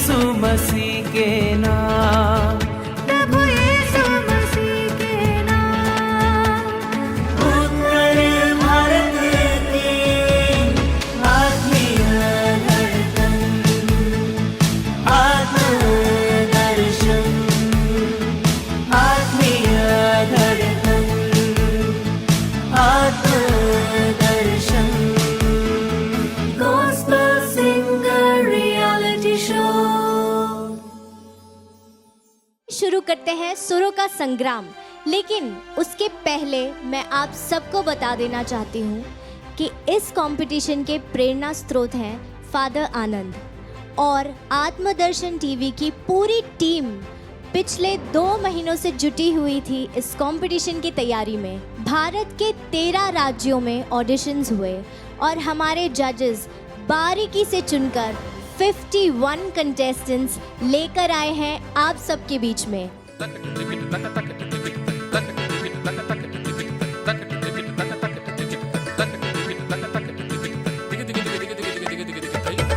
यीशु मसीह के नाम, प्रभु यीशु मसीह के नाम। उत्तर भारत की आत्मीय धड़कन, आत्मदर्शन, आत्मीय धड़कन, आत्मदर्शन। Gospel Singer Reality Show। शुरू करते हैं सुरों का संग्राम, लेकिन उसके पहले मैं आप सबको बता देना चाहती हूँ कि इस कंपटीशन के प्रेरणा स्रोत हैं फादर आनंद और आत्मदर्शन टीवी की पूरी टीम पिछले 2 महीनों से जुटी हुई थी इस कंपटीशन की तैयारी में। भारत के 13 राज्यों में ऑडिशंस हुए और हमारे जजेस बारीकी से चुनकर 51 कंटेस्टेंट्स लेकर आए हैं आप सबके बीच में।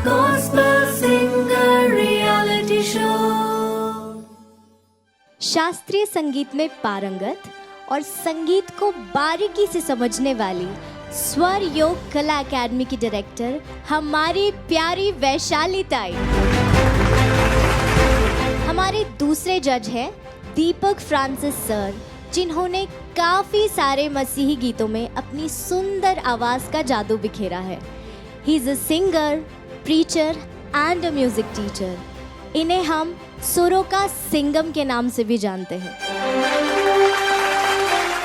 Gospel Singer Reality Show। शास्त्रीय संगीत में पारंगत और संगीत को बारीकी से समझने वाली स्वर योग कला एकेडमी की डायरेक्टर हमारी प्यारी वैशाली ताई। हमारे दूसरे जज हैं दीपक फ्रांसिस सर, जिन्होंने काफी सारे मसीही गीतों में अपनी सुंदर आवाज का जादू बिखेरा है। He is a singer, preacher and a music teacher. इन्हें हम सुरों का सिंगम के नाम से भी जानते हैं।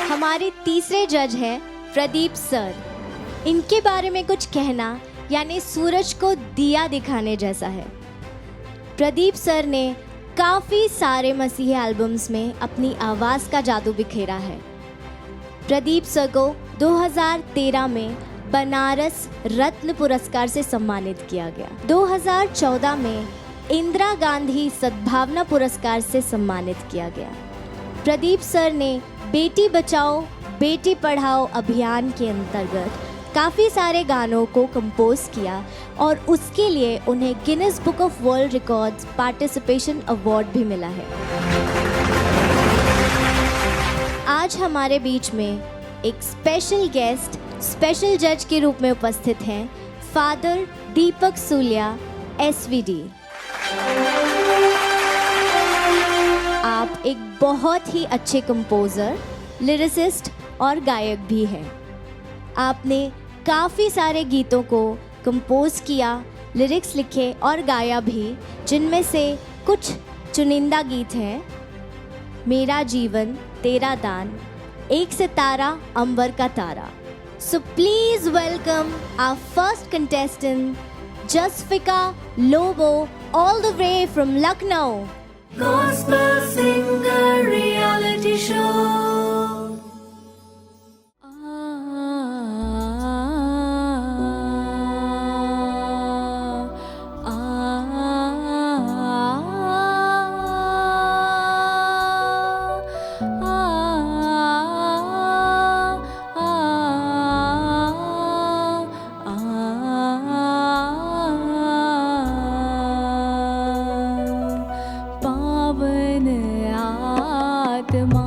हमारे तीसरे जज हैं प्रदीप सर। इनके बारे में कुछ कहना यानी सूरज को दिया दिखाने जैसा है। प्रदीप सर ने काफ़ी सारे मसीही एल्बम्स में अपनी आवाज़ का जादू बिखेरा है। प्रदीप सर को 2013 में बनारस रत्न पुरस्कार से सम्मानित किया गया। 2014 में इंदिरा गांधी सद्भावना पुरस्कार से सम्मानित किया गया। प्रदीप सर ने बेटी बचाओ बेटी पढ़ाओ अभियान के अंतर्गत काफ़ी सारे गानों को कंपोज किया और उसके लिए उन्हें Guinness book of world records participation award भी मिला है। आज हमारे बीच में एक स्पेशल गेस्ट, स्पेशल जज के रूप में उपस्थित हैं फादर दीपक सूलिया एसवीडी। आप एक बहुत ही अच्छे कंपोजर, लिरिसिस्ट और गायक भी हैं। आपने काफ़ी सारे गीतों को कंपोज किया, लिरिक्स लिखे और गाया भी, जिनमें से कुछ चुनिंदा गीत हैं मेरा जीवन तेरा दान, एक सितारा अंबर का तारा। So please welcome our first contestant Jasfika Lobo all the way from Lucknow. Gospel Singer Reality Show। पावन आत्मा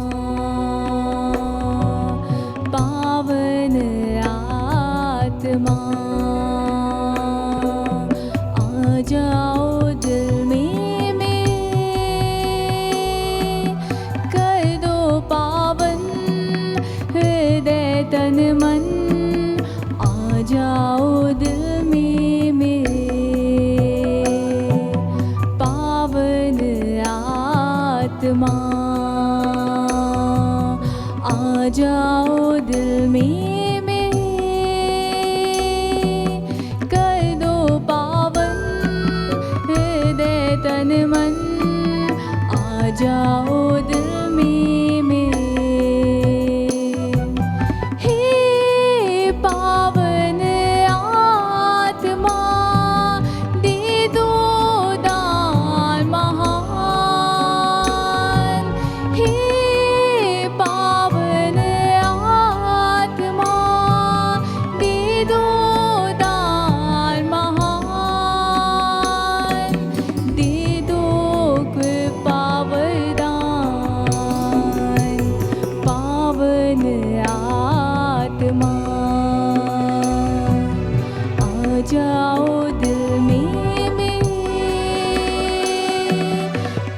जाओ दिल में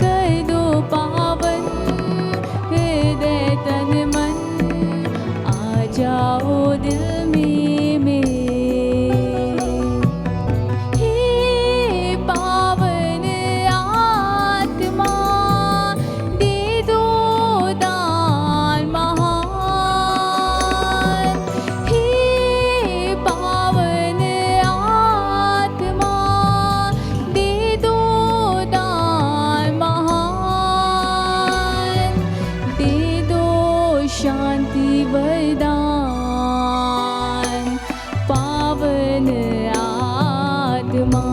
कर दो पावन हृदय तन मन आ जाओ दिल में हे पावन आत्मा दे दो दान महान हे पावन आत्मा दे दो दान महान दे दो शांति वरदान पावन आत्मा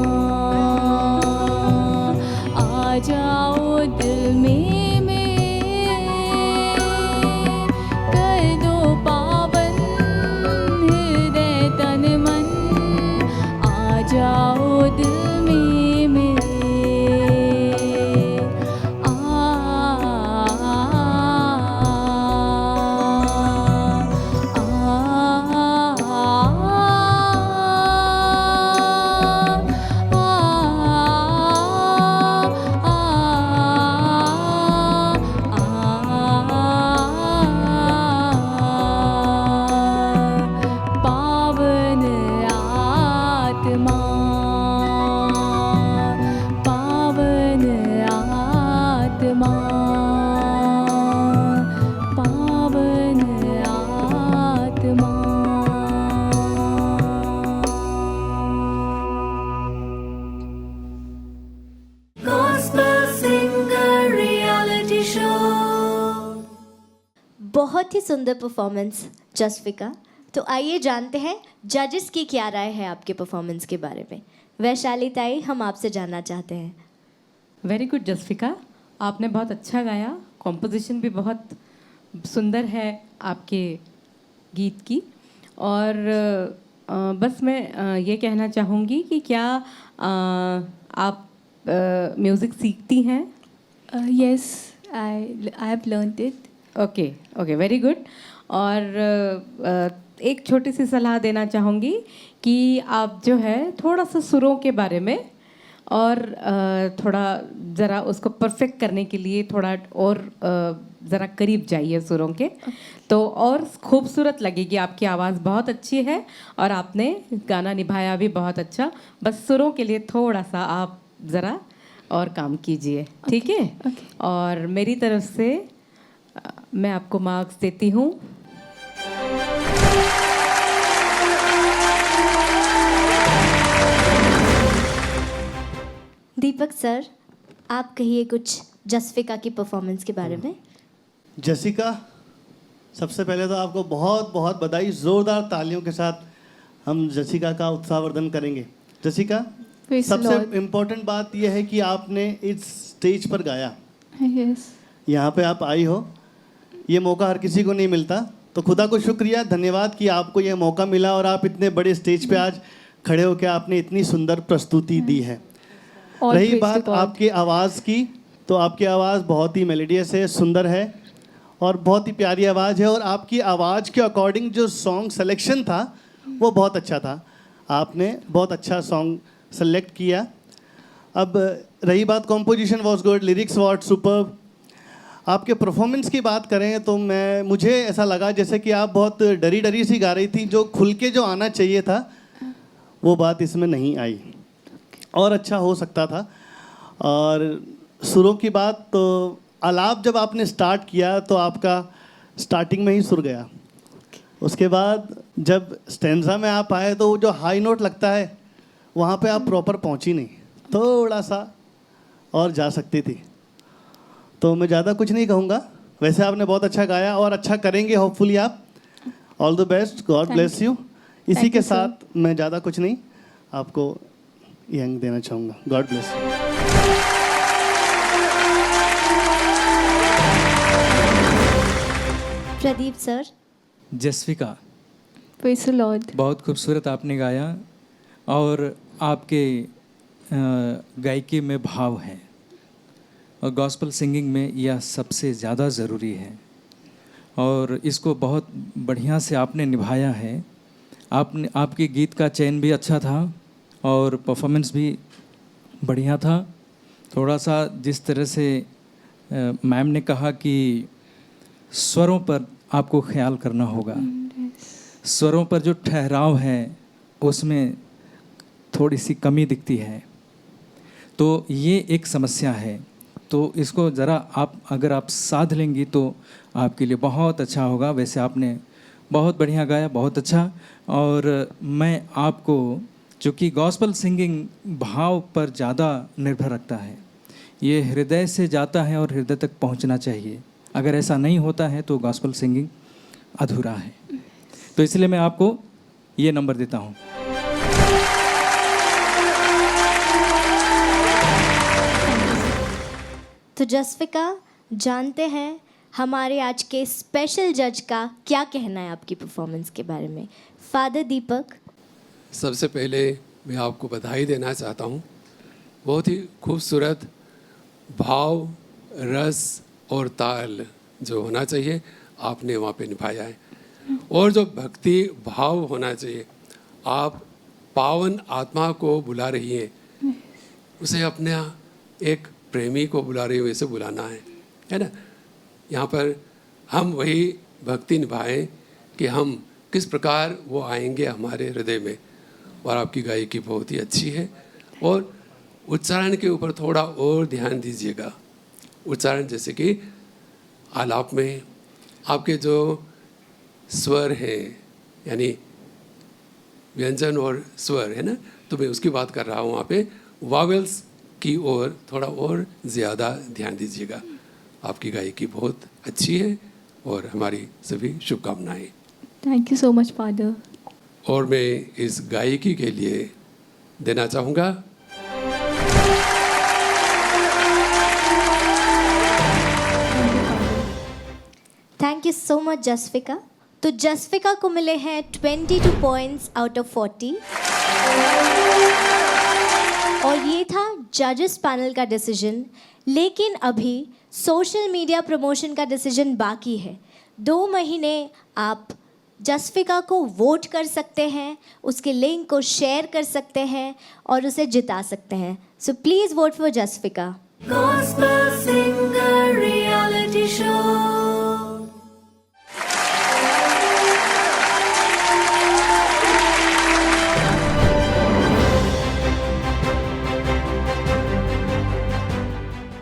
आ जाओ दिल में कर दो पावन हृदय तन मन आ जाओ दिल में आ पावन आत्मा पावन आत्मा पावन आत्मा Gospel Singer Reality Show. बहुत ही सुंदर परफॉर्मेंस जसविका। तो आइए जानते हैं जजेस की क्या राय है आपके परफॉर्मेंस के बारे में। वैशाली ताई, हम आपसे जानना चाहते हैं। वेरी गुड जसविका, आपने बहुत अच्छा गाया। कॉम्पोजिशन भी बहुत सुंदर है आपके गीत की। और बस मैं ये कहना चाहूँगी कि क्या आप म्यूज़िक सीखती हैं? Yes, I have learned it. Okay okay, very good. और एक छोटी सी सलाह देना चाहूँगी कि आप जो है थोड़ा सा सुरों के बारे में और थोड़ा ज़रा उसको परफेक्ट करने के लिए थोड़ा और ज़रा करीब जाइए सुरों के, तो और खूबसूरत लगेगी। आपकी आवाज़ बहुत अच्छी है और आपने गाना निभाया भी बहुत अच्छा। बस सुरों के लिए थोड़ा सा आप ज़रा और काम कीजिए, ठीक है? और मेरी तरफ से मैं आपको मार्क्स देती हूँ। दीपक सर, आप कहिए कुछ जसविका की परफॉर्मेंस के बारे में। जसिका, सबसे पहले तो आपको बहुत बहुत बधाई। जोरदार तालियों के साथ हम जसिका का उत्साहवर्धन करेंगे। जसिका, Praise the सबसे Lord. इम्पोर्टेंट बात यह है कि आपने इस स्टेज पर गाया। Yes. यहाँ पे आप आई हो, ये मौका हर किसी को नहीं मिलता। तो खुदा को शुक्रिया, धन्यवाद कि आपको ये मौका मिला और आप इतने बड़े स्टेज पे आज खड़े होकर आपने इतनी सुंदर प्रस्तुति दी है। All रही praise to बात God. आपकी आवाज़ की, तो आपकी आवाज़ बहुत ही मेलोडियस है, सुंदर है और बहुत ही प्यारी आवाज़ है। और आपकी आवाज़ के अकॉर्डिंग जो सॉन्ग सिलेक्शन था वो बहुत अच्छा था। आपने बहुत अच्छा सॉन्ग सेलेक्ट किया। अब रही बात composition was good, lyrics was superb. आपके परफॉर्मेंस की बात करें तो मुझे ऐसा लगा जैसे कि आप बहुत डरी डरी सी गा रही थी। जो खुल के जो आना चाहिए था वो बात इसमें नहीं आई और अच्छा हो सकता था। और सुरों की बात तो आलाप जब आपने स्टार्ट किया तो आपका स्टार्टिंग में ही सुर गया। उसके बाद जब स्टेंजा में आप आए तो वो जो हाई नोट लगता है वहाँ पे आप प्रॉपर पहुँची नहीं, थोड़ा सा और जा सकती थी। तो मैं ज़्यादा कुछ नहीं कहूँगा। वैसे आपने बहुत अच्छा गाया और अच्छा करेंगे होपफुली आप। All the best, God bless you. इसी के साथ मैं ज़्यादा कुछ नहीं आपको ये अंक देना चाहूँगा। God bless you. Pradeep sir. Jasvika, Praise the Lord. बहुत खूबसूरत आपने गाया और आपके गायकी में भाव है और गॉस्पल सिंगिंग में यह सबसे ज़्यादा ज़रूरी है और इसको बहुत बढ़िया से आपने निभाया है। आपके गीत का चयन भी अच्छा था और परफॉर्मेंस भी बढ़िया था। थोड़ा सा जिस तरह से मैम ने कहा कि स्वरों पर आपको ख्याल करना होगा, स्वरों पर जो ठहराव है उसमें थोड़ी सी कमी दिखती है, तो ये एक समस्या है। तो इसको ज़रा अगर आप साध लेंगी तो आपके लिए बहुत अच्छा होगा। वैसे आपने बहुत बढ़िया गाया, बहुत अच्छा। और मैं आपको, चूँकि गॉस्पल सिंगिंग भाव पर ज़्यादा निर्भर रखता है, ये हृदय से जाता है और हृदय तक पहुंचना चाहिए। अगर ऐसा नहीं होता है तो गॉस्पल सिंगिंग अधूरा है। तो इसलिए मैं आपको ये नंबर देता हूँ। तो जसविका, जानते हैं हमारे आज के स्पेशल जज का क्या कहना है आपकी परफॉर्मेंस के बारे में। फादर दीपक। सबसे पहले मैं आपको बधाई देना चाहता हूँ। बहुत ही खूबसूरत भाव, रस और ताल जो होना चाहिए आपने वहाँ पे निभाया है, और जो भक्ति भाव होना चाहिए, आप पावन आत्मा को बुला रही हैं, उसे अपने एक प्रेमी को बुला रही हो, वैसे बुलाना है ना। यहाँ पर हम वही भक्ति निभाएं कि हम किस प्रकार वो आएंगे हमारे हृदय में। और आपकी गायकी बहुत ही अच्छी है, और उच्चारण के ऊपर थोड़ा और ध्यान दीजिएगा। उच्चारण जैसे कि आलाप में आपके जो स्वर हैं, यानी व्यंजन और स्वर है ना, तो मैं उसकी बात कर रहा हूँ। वहाँ पे वावेल्स की ओर थोड़ा और ज़्यादा ध्यान दीजिएगा। आपकी गायकी बहुत अच्छी है और हमारी सभी शुभकामनाएं। Thank you so much father. और मैं इस गायकी के लिए देना चाहूँगा थैंक यू सो मच जसविका। तो जसविका को मिले हैं 22 पॉइंट्स आउट ऑफ 40। और ये था जजेस पैनल का डिसीजन, लेकिन अभी सोशल मीडिया प्रमोशन का डिसीजन बाकी है। 2 महीने आप जसविका को वोट कर सकते हैं, उसके लिंक को शेयर कर सकते हैं और उसे जिता सकते हैं। So please vote for Jasvika. Gospel Singer Reality Show.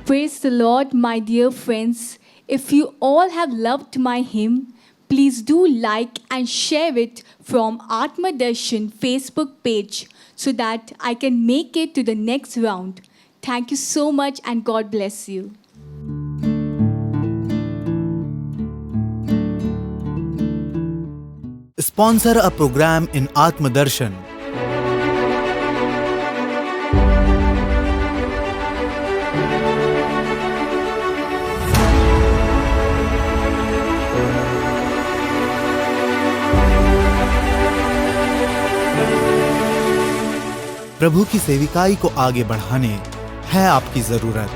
Praise the Lord, my dear friends. If you all have loved my hymn, please do like and share it from Atma Darshan Facebook page so that I can make it to the next round. Thank you so much and God bless you. Sponsor a program in Atma Darshan. प्रभु की सेविकाई को आगे बढ़ाने है आपकी जरूरत।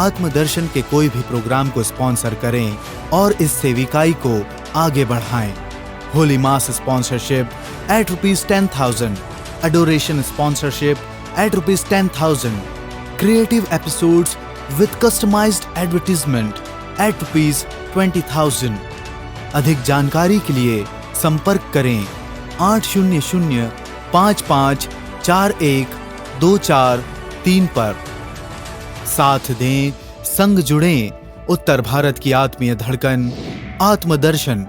आत्मदर्शन के कोई भी प्रोग्राम को स्पॉन्सर करें और इस सेविकाई को आगे बढ़ाएं। होली मास sponsorship at ₹10,000, adoration sponsorship at ₹10,000, creative episodes with customized advertisement at ₹20,000। अधिक जानकारी के लिए संपर्क करें 800-5541-2423 पर। साथ दें, संग जुड़ें, उत्तर भारत की आत्मीय धड़कन आत्मदर्शन।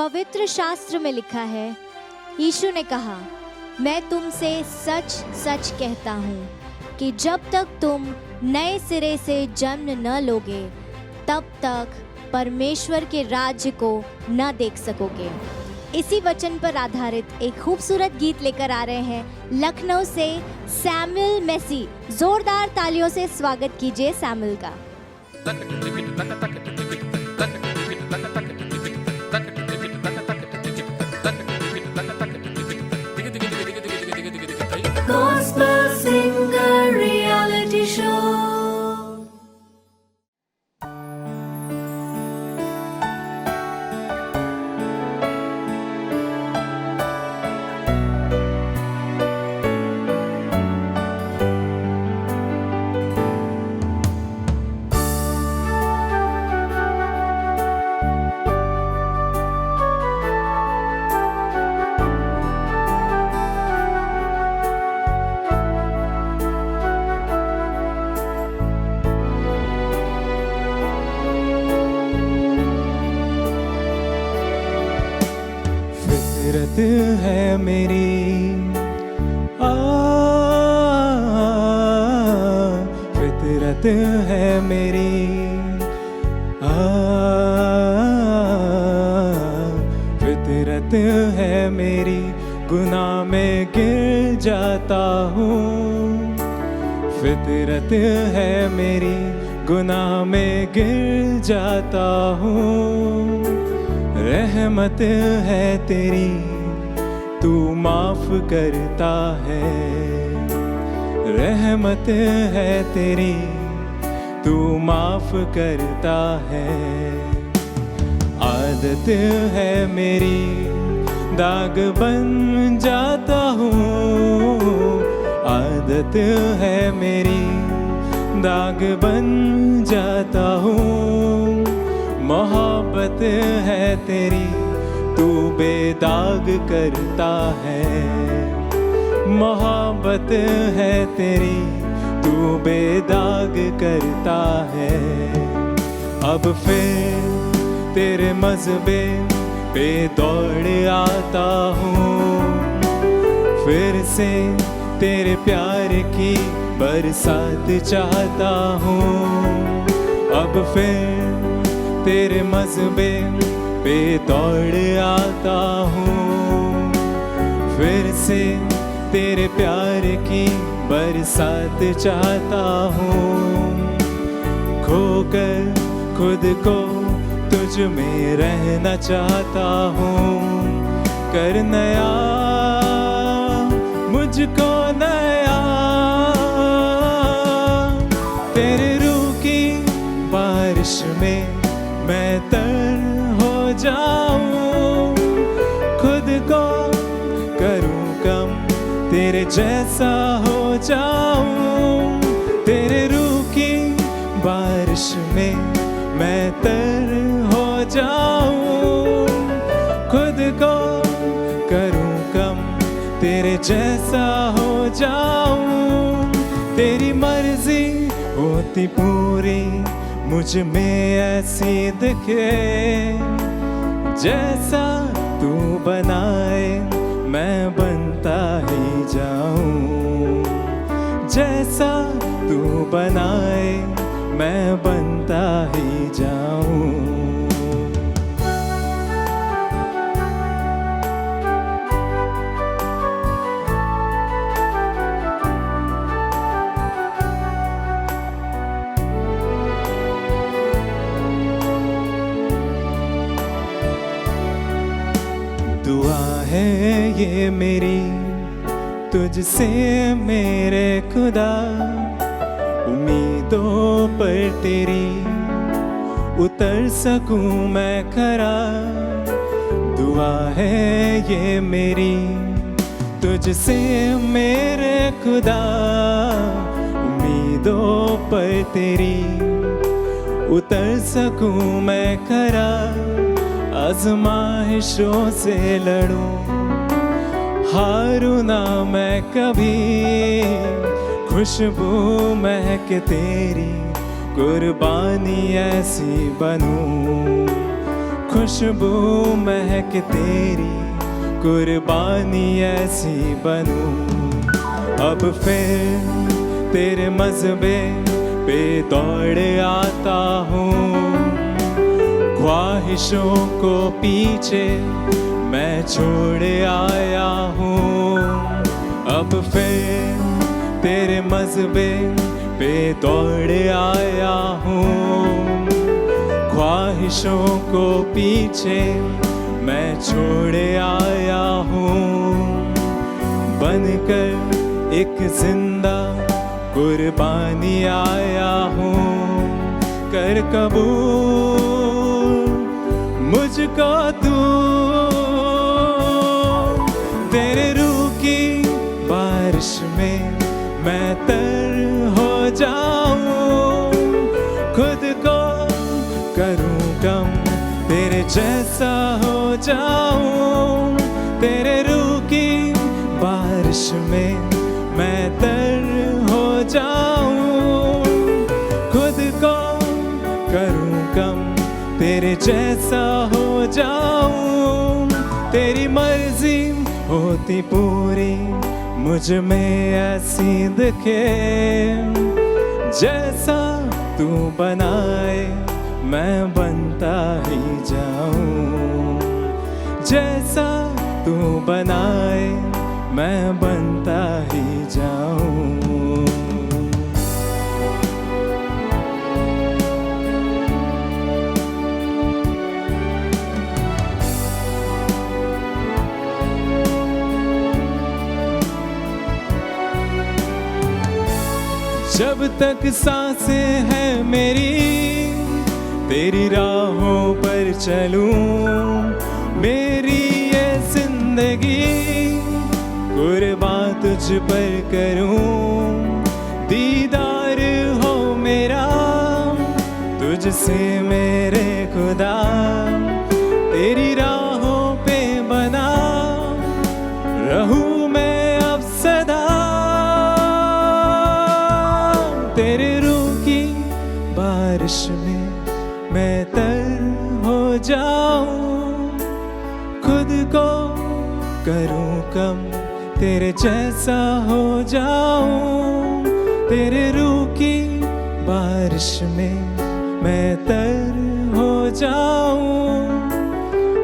पवित्र शास्त्र में लिखा है, यीशु ने कहा, मैं तुमसे सच सच कहता हूँ कि जब तक तुम नए सिरे से जन्म न लोगे तब तक परमेश्वर के राज्य को न देख सकोगे। इसी वचन पर आधारित एक खूबसूरत गीत लेकर आ रहे हैं लखनऊ से सैमुअल मेसी। जोरदार तालियों से स्वागत कीजिए सैमुअल का। Gospel Singer Reality Show. फितरत है मेरी फितरत है मेरी फितरत है मेरी, गुनाह में गिर जाता हूँ। फितरत है मेरी, गुनाह में गिर जाता हूँ। रहमत है तेरी, तू माफ करता है। रहमत है तेरी, तू माफ करता है। आदत है मेरी, दाग बन जाता हूँ। आदत है मेरी, दाग बन जाता हूँ। मोहब्बत है तेरी, तू बेदाग करता है। मोहब्बत है तेरी, तू बेदाग करता है। अब फिर तेरे मज़हबे पे दौड़ आता हूँ। फिर से तेरे प्यार की बरसात चाहता हूँ। अब फिर तेरे मज़हबे पे दौड़ आता हूँ। फिर से तेरे प्यार की बरसात चाहता हूँ। खोकर खुद को तुझ में रहना चाहता हूँ। कर नया मुझको नया, तेरे रूह की बारिश में मैं तर हो जाऊं। खुद को करूं कम, तेरे जैसा हो जाऊं। तेरे रूह की बारिश में मैं तर हो जाऊं। खुद को करूं कम, तेरे जैसा हो जाऊं। तेरी मर्जी होती पूरी, मुझ में ऐसी दिखे। जैसा तू बनाए मैं बनता ही जाऊं। जैसा तू बनाए मैं बनता ही जाऊं। दुआ है ये मेरी तुझसे मेरे खुदा, उम्मीदों पर तेरी उतर सकूं मैं खरा। दुआ है ये मेरी तुझसे मेरे खुदा, उम्मीदों पर तेरी उतर सकूं मैं खरा। आज़माइशों से लड़ूं, हारूं ना मैं कभी। खुशबू महक तेरी, कुर्बानी ऐसी बनूं। खुशबू महक तेरी कुर्बानी ऐसी बनूं। अब फिर तेरे मज़हबे पे दौड़ आता हूँ, ख्वाहिशों को पीछे मैं छोड़ आया हूँ। अब फिर तेरे मज़हबे पे दौड़ आया हूँ, ख्वाहिशों को पीछे मैं छोड़ आया हूँ। बनकर एक जिंदा कुर्बानी आया हूँ, कर कबूल मुझको तू। तेरे रूह की बारिश में मैं तर हो जाऊं, खुद को करूं कम तेरे जैसा हो जाऊं। तेरे रूह की बारिश में मैं तर हो जाऊं, खुद को करूं कम तेरे जैसा हो जाऊं। तेरी मर्जी होती पूरी मुझ में ऐसी दिखे, जैसा तू बनाए मैं बनता ही जाऊं। जैसा तू बनाए मैं बनता ही जाऊं। जब तक सांसें हैं मेरी तेरी राहों पर चलूं, मेरी ये जिंदगी कुर्बान तुझ पर करूं। दीदार हो मेरा तुझसे मेरे खुदा, तेरी राहों पे बना रहूं मैं अब सदा। तेरे रूह की बारिश में मैं तर हो जाऊं, खुद को करूं कम तेरे जैसा हो जाऊं। तेरे रूह की बारिश में मैं तर हो जाऊं,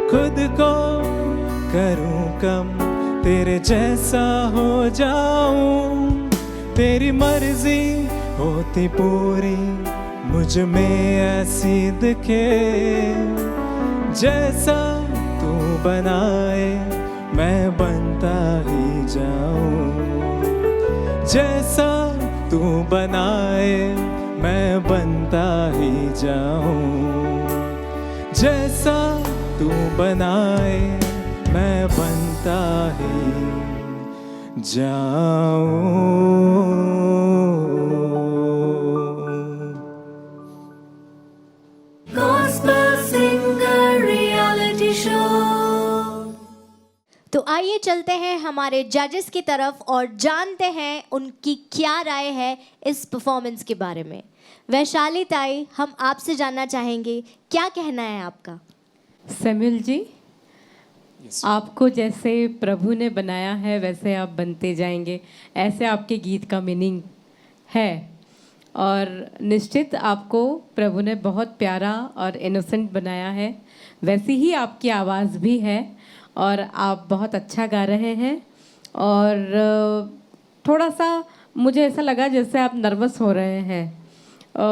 खुद को करूं कम तेरे जैसा हो जाऊं। तेरी मर्जी होती पूरी मुझ में ऐसी दिखे, जैसा तू बनाए मैं बनता ही जाऊं। जैसा तू बनाए मैं बनता ही जाऊं। जैसा तू बनाए मैं बनता ही जाऊं। Gospel Singer Reality Show. तो आइए चलते हैं हमारे जजेस की तरफ और जानते हैं उनकी क्या राय है इस परफॉर्मेंस के बारे में। वैशाली ताई, हम आपसे जानना चाहेंगे, क्या कहना है आपका? सैमुअल जी, आपको जैसे प्रभु ने बनाया है वैसे आप बनते जाएंगे, ऐसे आपके गीत का मीनिंग है। और निश्चित आपको प्रभु ने बहुत प्यारा और इनोसेंट बनाया है, वैसी ही आपकी आवाज़ भी है और आप बहुत अच्छा गा रहे हैं। और थोड़ा सा मुझे ऐसा लगा जैसे आप नर्वस हो रहे हैं,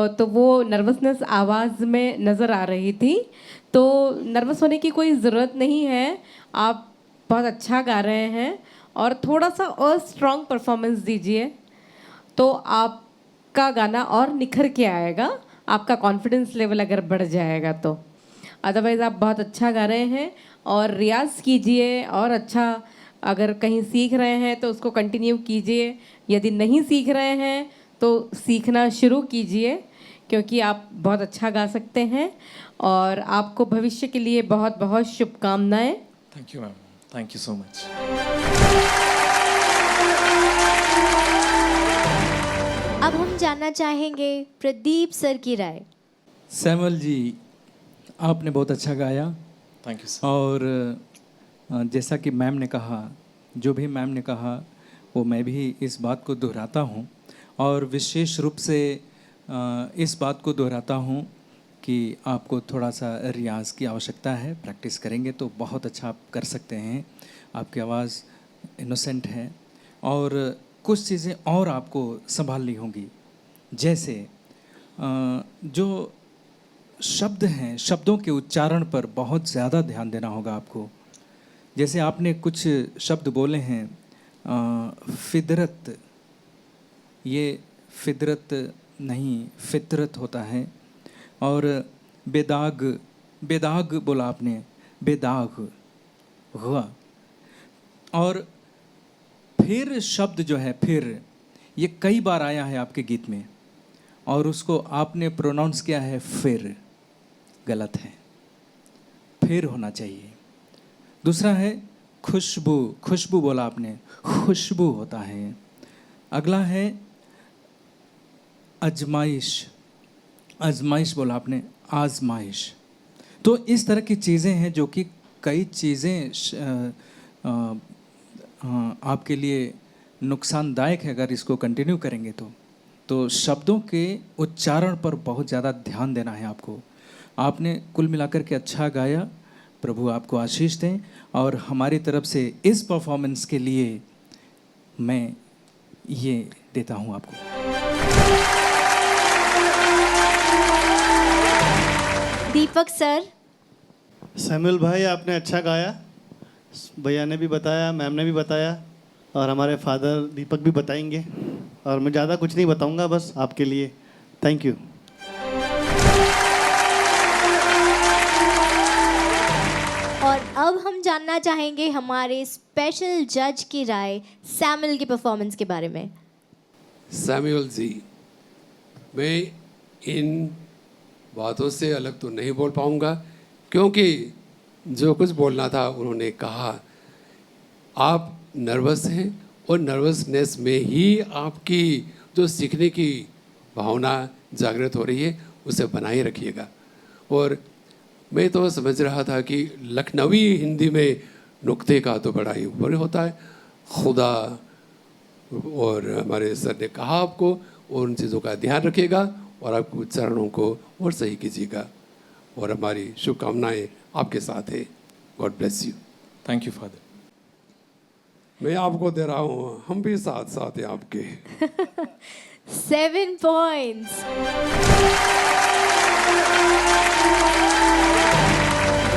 तो वो नर्वसनेस आवाज़ में नज़र आ रही थी। तो नर्वस होने की कोई ज़रूरत नहीं है, आप बहुत अच्छा गा रहे हैं और थोड़ा सा और स्ट्रॉन्ग परफॉर्मेंस दीजिए तो आपका गाना और निखर के आएगा, आपका कॉन्फिडेंस लेवल अगर बढ़ जाएगा तो। अदरवाइज़ आप बहुत अच्छा गा रहे हैं और रियाज़ कीजिए और अच्छा, अगर कहीं सीख रहे हैं तो उसको कंटिन्यू कीजिए, यदि नहीं सीख रहे हैं तो सीखना शुरू कीजिए, क्योंकि आप बहुत अच्छा गा सकते हैं और आपको भविष्य के लिए बहुत बहुत शुभकामनाएं। Thank you ma'am, thank you so much. अब हम जानना चाहेंगे प्रदीप सर की राय। सैमुअल जी, आपने बहुत अच्छा गाया थैंक यू सर। और जैसा कि मैम ने कहा, जो भी मैम ने कहा वो मैं भी इस बात को दोहराता हूँ, और विशेष रूप से इस बात को दोहराता हूँ कि आपको थोड़ा सा रियाज़ की आवश्यकता है। प्रैक्टिस करेंगे तो बहुत अच्छा आप कर सकते हैं। आपकी आवाज़ इनोसेंट है और कुछ चीज़ें और आपको संभालनी होंगी, जैसे जो शब्द हैं, शब्दों के उच्चारण पर बहुत ज़्यादा ध्यान देना होगा आपको। जैसे आपने कुछ शब्द बोले हैं फिदरत, ये फिदरत नहीं फितरत होता है। और बेदाग, बेदाग बोला आपने, बेदाग हुआ। और फिर शब्द जो है फिर, ये कई बार आया है आपके गीत में और उसको आपने प्रोनाउंस किया है फिर, गलत है, फिर होना चाहिए। दूसरा है खुशबू, खुशबू बोला आपने, खुशबू होता है। अगला है अजमाइश, आजमाइश बोला आपने, आजमाइश। तो इस तरह की चीज़ें हैं जो कि कई चीज़ें आपके लिए नुकसानदायक है अगर इसको कंटिन्यू करेंगे तो शब्दों के उच्चारण पर बहुत ज़्यादा ध्यान देना है आपको। आपने कुल मिलाकर के अच्छा गाया, प्रभु आपको आशीष दें। और हमारी तरफ से इस परफॉर्मेंस के लिए मैं ये देता हूँ आपको। दीपक सर। सैमुअल भाई, आपने अच्छा गाया, भैया ने भी बताया, मैम ने भी बताया और हमारे फादर दीपक भी बताएंगे, और मैं ज़्यादा कुछ नहीं बताऊंगा, बस आपके लिए थैंक यू। और अब हम जानना चाहेंगे हमारे स्पेशल जज की राय सैमुअल की परफॉर्मेंस के बारे में। सैमुअल जी, मैं इन बातों से अलग तो नहीं बोल पाऊंगा, क्योंकि जो कुछ बोलना था उन्होंने कहा। आप नर्वस हैं और नर्वसनेस में ही आपकी जो सीखने की भावना जागृत हो रही है उसे बनाए रखिएगा। और मैं तो समझ रहा था कि लखनवी हिंदी में नुक्ते का तो बड़ा ही ऊपर होता है, खुदा, और हमारे सर ने कहा आपको, और उन चीज़ों का ध्यान रखिएगा और आपके उच्चारणों को और सही कीजिएगा। और हमारी शुभकामनाएं आपके साथ है। God bless you. Thank you father. मैं आपको दे रहा हूँ, हम भी साथ साथ हैं आपके। 7 पॉइंट्स।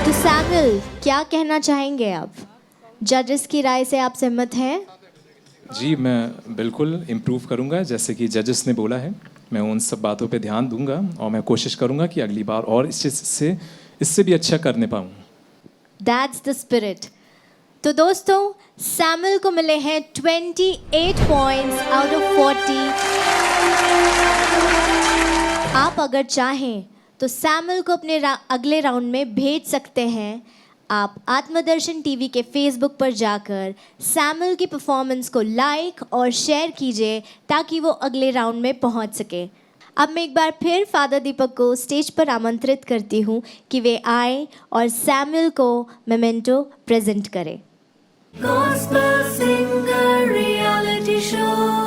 तो सैमुअल, क्या कहना चाहेंगे आप? जजेस की राय से आप सहमत हैं? जी, मैं बिल्कुल इम्प्रूव करूंगा, जैसे कि जजेस ने बोला है। मैं उन सब बातों पे ध्यान दूंगा और मैं कोशिश करूंगा कि अगली बार और इससे भी अच्छा करने पाऊँ। That's the spirit. तो दोस्तों, सैमुअल को मिले हैं 28 पॉइंट्स आउट ऑफ 40। आप अगर चाहें तो सैमुअल को अपने अगले राउंड में भेज सकते हैं। आप आत्मदर्शन टीवी के फेसबुक पर जाकर सैमुअल की परफॉर्मेंस को लाइक और शेयर कीजिए ताकि वो अगले राउंड में पहुंच सके। अब मैं एक बार फिर फादर दीपक को स्टेज पर आमंत्रित करती हूं कि वे आए और सैमुअल को मेमेंटो प्रेजेंट करें। Gospel Singer Reality Show.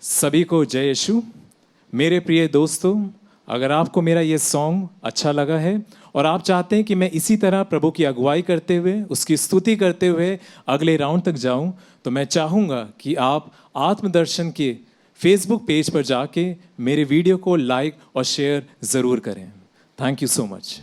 सभी को जय यीशु। मेरे प्रिय दोस्तों, अगर आपको मेरा ये सॉन्ग अच्छा लगा है और आप चाहते हैं कि मैं इसी तरह प्रभु की अगुवाई करते हुए, उसकी स्तुति करते हुए अगले राउंड तक जाऊं, तो मैं चाहूँगा कि आप आत्मदर्शन के फेसबुक पेज पर जाके मेरे वीडियो को लाइक और शेयर ज़रूर करें। Thank you so much.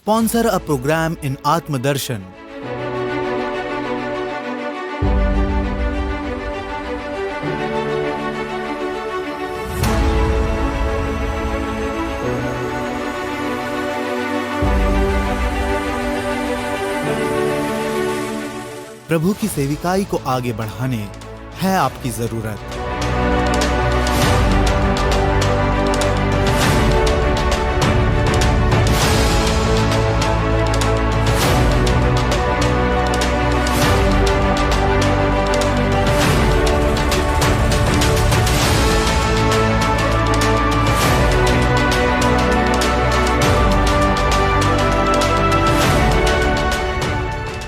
Sponsor a program in Atmadarshan. प्रभु की सेविकाई को आगे बढ़ाने है आपकी जरूरत।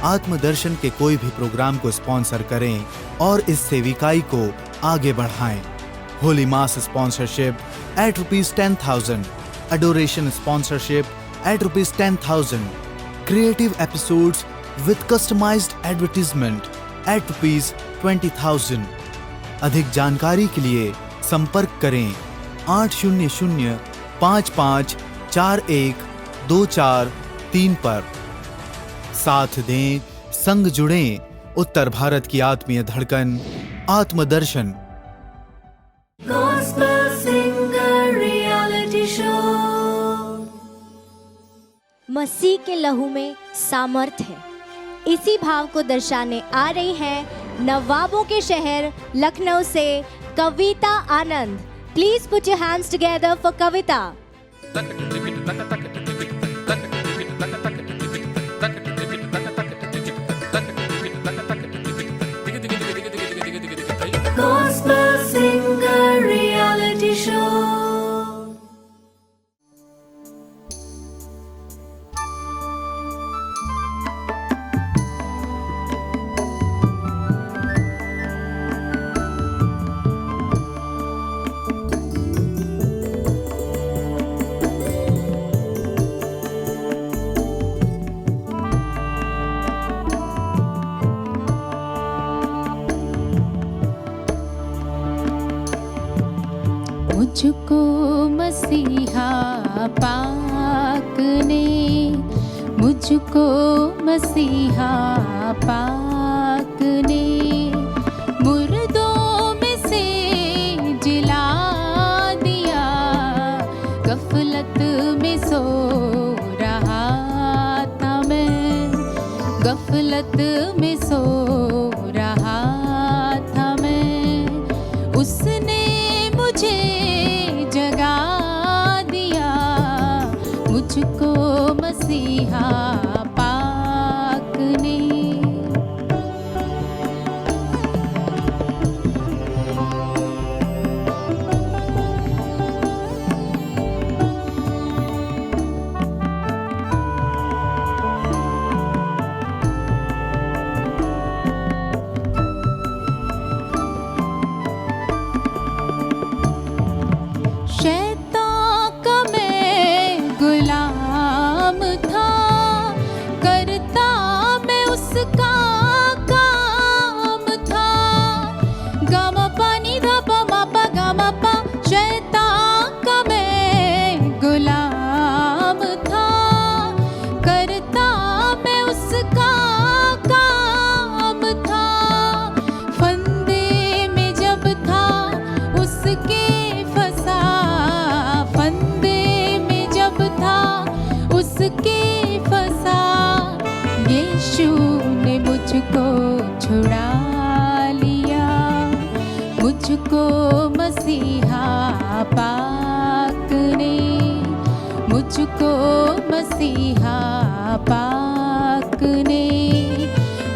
आत्मदर्शन के कोई भी प्रोग्राम को स्पॉन्सर करें और इस सेविकाई को आगे बढ़ाएं। होली मास sponsorship at ₹10,000, adoration sponsorship at ₹10,000, creative episodes with customized advertisement at ₹20,000। अधिक जानकारी के लिए संपर्क करें 800-5541-2434 पर। साथ दें, संग जुड़ें, उत्तर भारत की आत्मीय धड़कन आत्मदर्शन। Gospel Singer Reality Show। मसीह के लहू में सामर्थ्य है, इसी भाव को दर्शाने आ रही हैं नवाबों के शहर लखनऊ से Kavita Anand. Please put your hands together for Kavita. Gospel Singer Reality Show। मुझको मसीहा पाक ने, मुझको मसीहा पाक ने मुर्दों में से जिला दिया। गफलत में सो रहा था मैं, गफलत में सो रहा था मैं, उसने मुझे जगा दिया। मुझको मसीहा पाक ने। मुझको छुड़ा लिया। मुझको मसीहा पाक ने, मुझको मसीहा पाक ने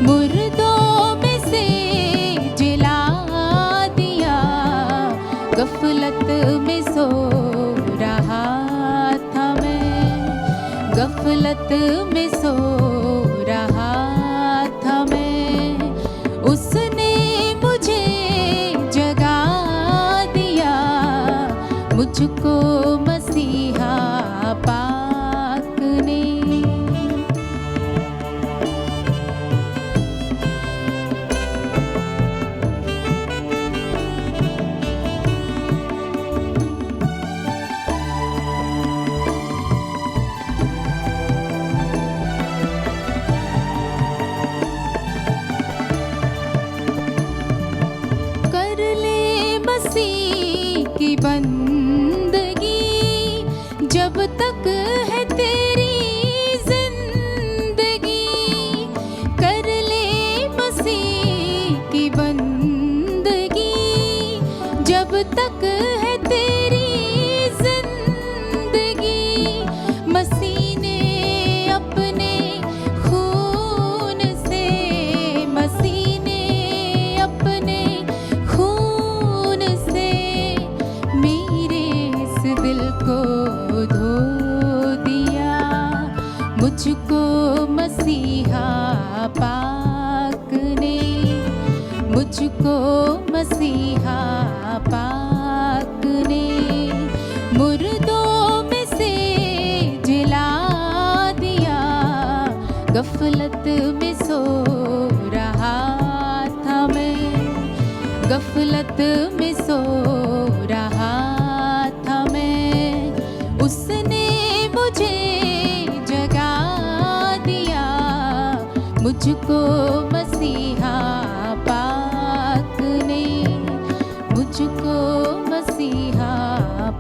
मुर्दों में से जिला दिया। गफलत में सो रहा था मैं, गफलत में सो रहा था मैं, उसने मुझे जगा दिया। मुझको मसीहा पाक ने। की बंदगी जब तक है तेरी जिंदगी कर ले मसीह की बंदगी जब तक है तेरी जिंदगी मसीह ने अपने खून से मसीह ने अपने खून से मेरे इस दिल को धो दिया मुझको मसीहा पाक ने मुझको मसीहा पाक ने मुर्दों में से जिला दिया गफलत में सो रहा था मैं गफलत में सो रहा था मैं उसने मुझे जगा दिया मुझको मसीहा पाक ने मुझको मसीहा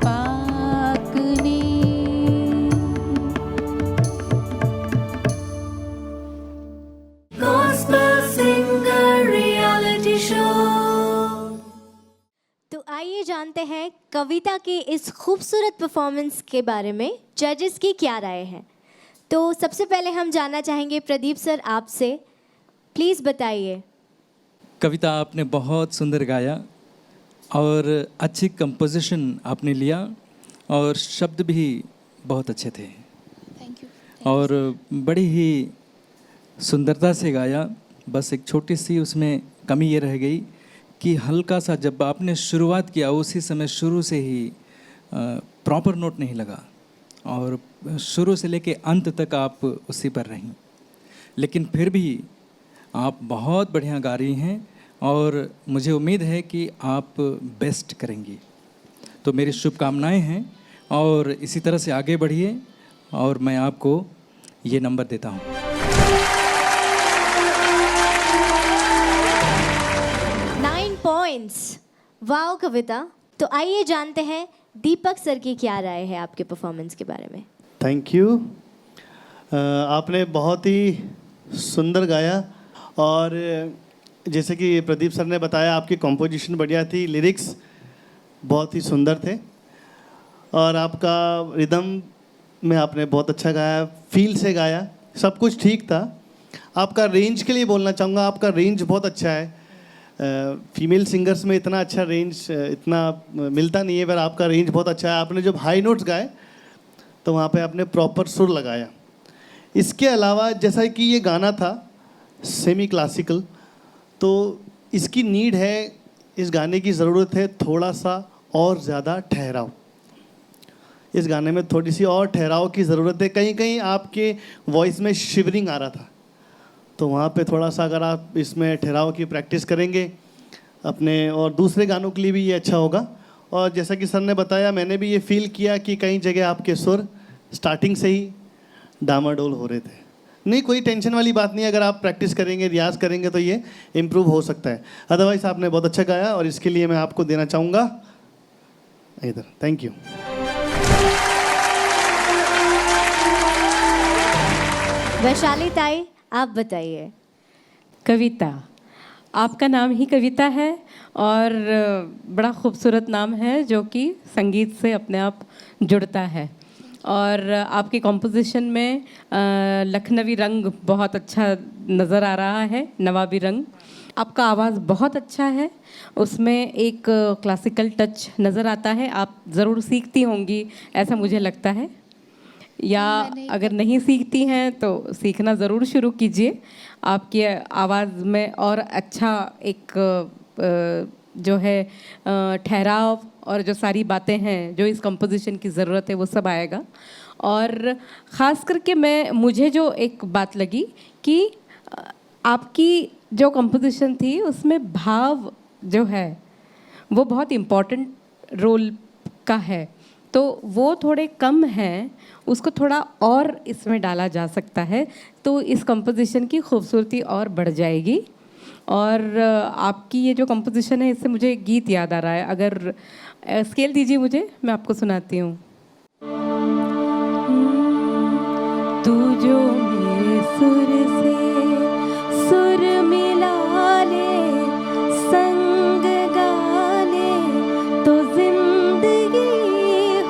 पाक ने Gospel Singer Reality Show. तो आइए जानते हैं कविता की इस खूबसूरत परफॉर्मेंस के बारे में जजेस की क्या राय है। तो सबसे पहले हम जानना चाहेंगे प्रदीप सर आपसे, प्लीज़ बताइए। कविता आपने बहुत सुंदर गाया और अच्छी कंपोजिशन आपने लिया और शब्द भी बहुत अच्छे थे थैंक यू और बड़ी ही सुंदरता से गाया। बस एक छोटी सी उसमें कमी ये रह गई कि हल्का सा जब आपने शुरुआत किया उसी समय शुरू से ही प्रॉपर नोट नहीं लगा और शुरू से लेके अंत तक आप उसी पर रहीं, लेकिन फिर भी आप बहुत बढ़िया गा रही हैं और मुझे उम्मीद है कि आप बेस्ट करेंगी। तो मेरी शुभकामनाएं हैं और इसी तरह से आगे बढ़िए और मैं आपको ये नंबर देता हूँ। पॉइंट्स। वाओ कविता। तो आइए जानते हैं दीपक सर की क्या राय है आपके परफॉर्मेंस के बारे में। Thank you. आपने बहुत ही सुंदर गाया और जैसे कि प्रदीप सर ने बताया आपकी कंपोजिशन बढ़िया थी, लिरिक्स बहुत ही सुंदर थे और आपका रिदम में आपने बहुत अच्छा गाया, फील से गाया, सब कुछ ठीक था। आपका रेंज के लिए बोलना चाहूँगा, आपका रेंज बहुत अच्छा है। फीमेल सिंगर्स में इतना अच्छा रेंज इतना मिलता नहीं है, पर आपका रेंज बहुत अच्छा है। आपने जब हाई नोट्स गाए तो वहाँ पे आपने प्रॉपर सुर लगाया। इसके अलावा जैसा कि ये गाना था सेमी क्लासिकल, तो इसकी नीड है, इस गाने की ज़रूरत है थोड़ा सा और ज़्यादा ठहराव। इस गाने में थोड़ी सी और ठहराव की ज़रूरत है। कहीं कहीं आपके वॉइस में शिवरिंग आ रहा था, तो वहाँ पे थोड़ा सा अगर आप इसमें ठहराव की प्रैक्टिस करेंगे अपने और दूसरे गानों के लिए भी ये अच्छा होगा। और जैसा कि सर ने बताया, मैंने भी ये फील किया कि कई जगह आपके सुर स्टार्टिंग से ही डामाडोल हो रहे थे। नहीं, कोई टेंशन वाली बात नहीं, अगर आप प्रैक्टिस करेंगे, रियाज करेंगे तो ये इम्प्रूव हो सकता है। अदरवाइज़ आपने बहुत अच्छा गाया और इसके लिए मैं आपको देना चाहूँगा इधर। Thank you. वैशाली ताई, आप बताइए। कविता, आपका नाम ही कविता है और बड़ा खूबसूरत नाम है जो कि संगीत से अपने आप जुड़ता है। और आपकी कॉम्पोजिशन में लखनवी रंग बहुत अच्छा नज़र आ रहा है, नवाबी रंग। आपका आवाज़ बहुत अच्छा है, उसमें एक क्लासिकल टच नज़र आता है। आप ज़रूर सीखती होंगी ऐसा मुझे लगता है, या अगर नहीं सीखती हैं तो सीखना ज़रूर शुरू कीजिए। आपकी आवाज़ में और अच्छा एक जो है ठहराव और जो सारी बातें हैं जो इस कंपोजिशन की ज़रूरत है वो सब आएगा। और ख़ास करके मुझे जो एक बात लगी कि आपकी जो कंपोजिशन थी उसमें भाव जो है वो बहुत इम्पोर्टेंट रोल का है, तो वो थोड़े कम हैं, उसको थोड़ा और इसमें डाला जा सकता है तो इस कंपोजिशन की खूबसूरती और बढ़ जाएगी। और आपकी ये जो कंपोजिशन है इससे मुझे एक गीत याद आ रहा है। अगर स्केल दीजिए मुझे, मैं आपको सुनाती हूँ। तू जो मेरे सुर से सुर मिला ले, संग गा ले, तो जिंदगी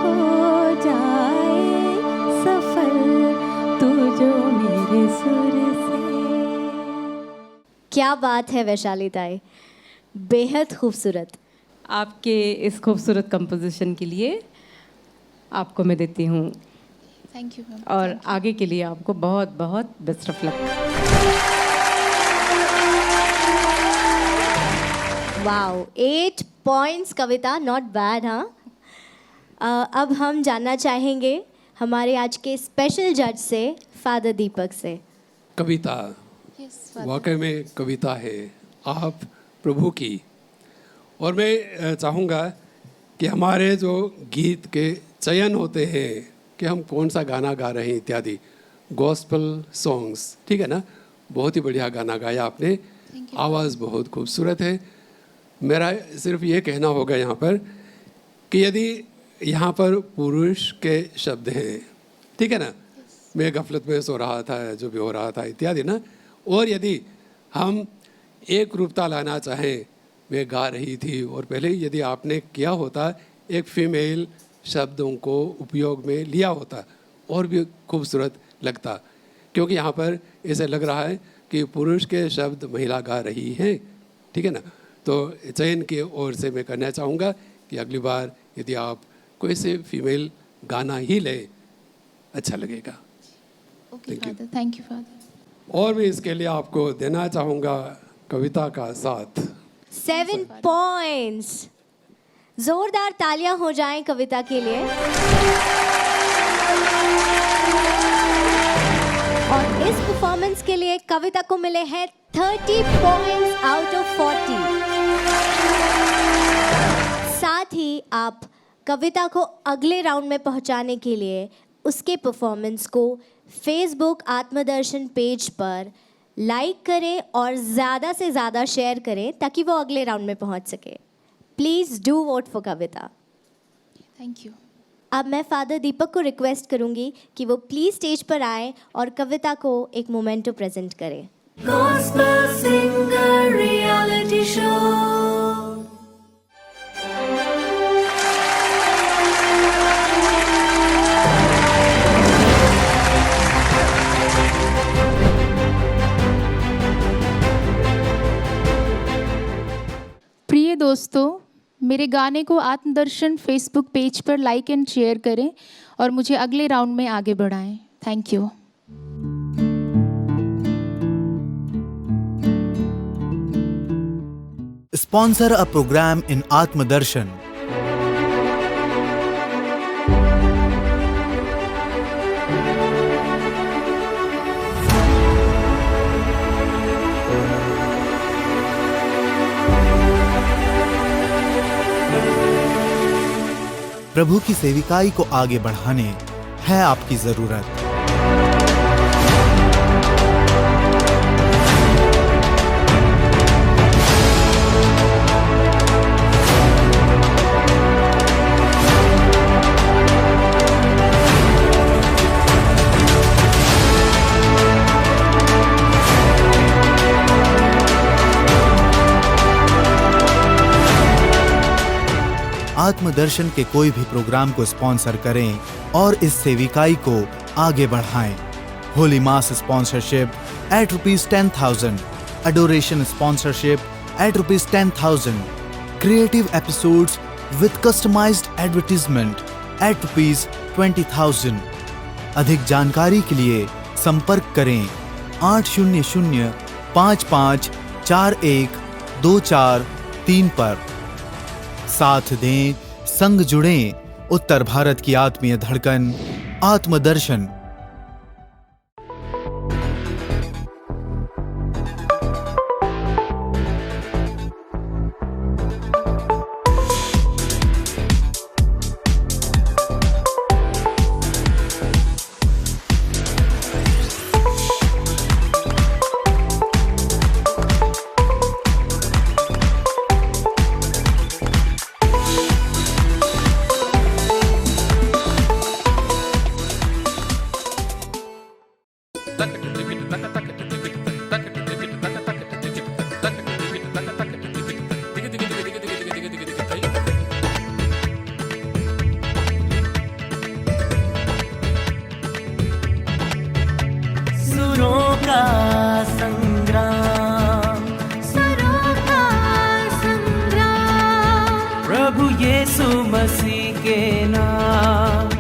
हो जाए सफल। तू जो मेरे सुर से। क्या बात है वैशाली ताई, बेहद खूबसूरत। आपके इस खूबसूरत कंपोजिशन के लिए आपको मैं देती हूँ थैंक यू मैम। और आगे के लिए आपको बहुत बहुत best of luck. Wow, 8 points Kavita, not bad. हाँ, अब हम जानना चाहेंगे हमारे आज के स्पेशल जज से, फादर दीपक से। कविता वाकई में कविता है आप प्रभु की। और मैं चाहूँगा कि हमारे जो गीत के चयन होते हैं कि हम कौन सा गाना गा रहे हैं इत्यादि, गॉस्पल सॉन्ग्स, ठीक है ना, बहुत ही बढ़िया गाना गाया आपने, आवाज़ बहुत खूबसूरत है। मेरा सिर्फ ये कहना होगा यहाँ पर कि यदि यहाँ पर पुरुष के शब्द हैं, ठीक है ना, मैं गफलत में सो रहा था, जो भी हो रहा था इत्यादि ना, और यदि हम एक रूपता लाना चाहें, मैं गा रही थी और पहले यदि आपने किया होता एक फीमेल शब्दों को उपयोग में लिया होता और भी खूबसूरत लगता, क्योंकि यहाँ पर ऐसे लग रहा है कि पुरुष के शब्द महिला गा रही हैं, ठीक है ना। तो चयन की ओर से मैं करना चाहूँगा कि अगली बार यदि आप कोई से फीमेल गाना ही ले, अच्छा लगेगा। Okay father, thank you father. और मैं इसके लिए आपको देना चाहूँगा कविता का साथ 7 पॉइंट्स। जोरदार तालियां हो जाएं कविता के लिए। और इस परफॉर्मेंस के लिए कविता को मिले हैं 30 पॉइंट्स आउट ऑफ 40। साथ ही आप कविता को अगले राउंड में पहुंचाने के लिए उसके परफॉर्मेंस को फेसबुक आत्मदर्शन पेज पर लाइक करें और ज़्यादा से ज़्यादा शेयर करें ताकि वो अगले राउंड में पहुंच सके। Please do vote for Kavita. Thank you. अब मैं फादर दीपक को रिक्वेस्ट करूंगी कि वो प्लीज़ स्टेज पर आए और कविता को एक मोमेंटो प्रेजेंट करें। Gospel Singer Reality Show. प्रिय दोस्तों, मेरे गाने को आत्मदर्शन फेसबुक पेज पर लाइक एंड शेयर करें और मुझे अगले राउंड में आगे बढ़ाएं। Thank you. Sponsor a program in Atmadarshan. प्रभु की सेविकाई को आगे बढ़ाने है आपकी जरूरत। आत्मदर्शन के कोई भी प्रोग्राम को स्पॉन्सर करें और इस सेविकाई को आगे बढ़ाएं। होली मास sponsorship at ₹10,000, adoration sponsorship at ₹10,000, creative episodes with customized advertisement at ₹20,000। अधिक जानकारी के लिए संपर्क करें 800-5541-2434 पर। साथ दें, संग जुड़ें, उत्तर भारत की आत्मीय धड़कन आत्मदर्शन। यीशु मसीह के नाम।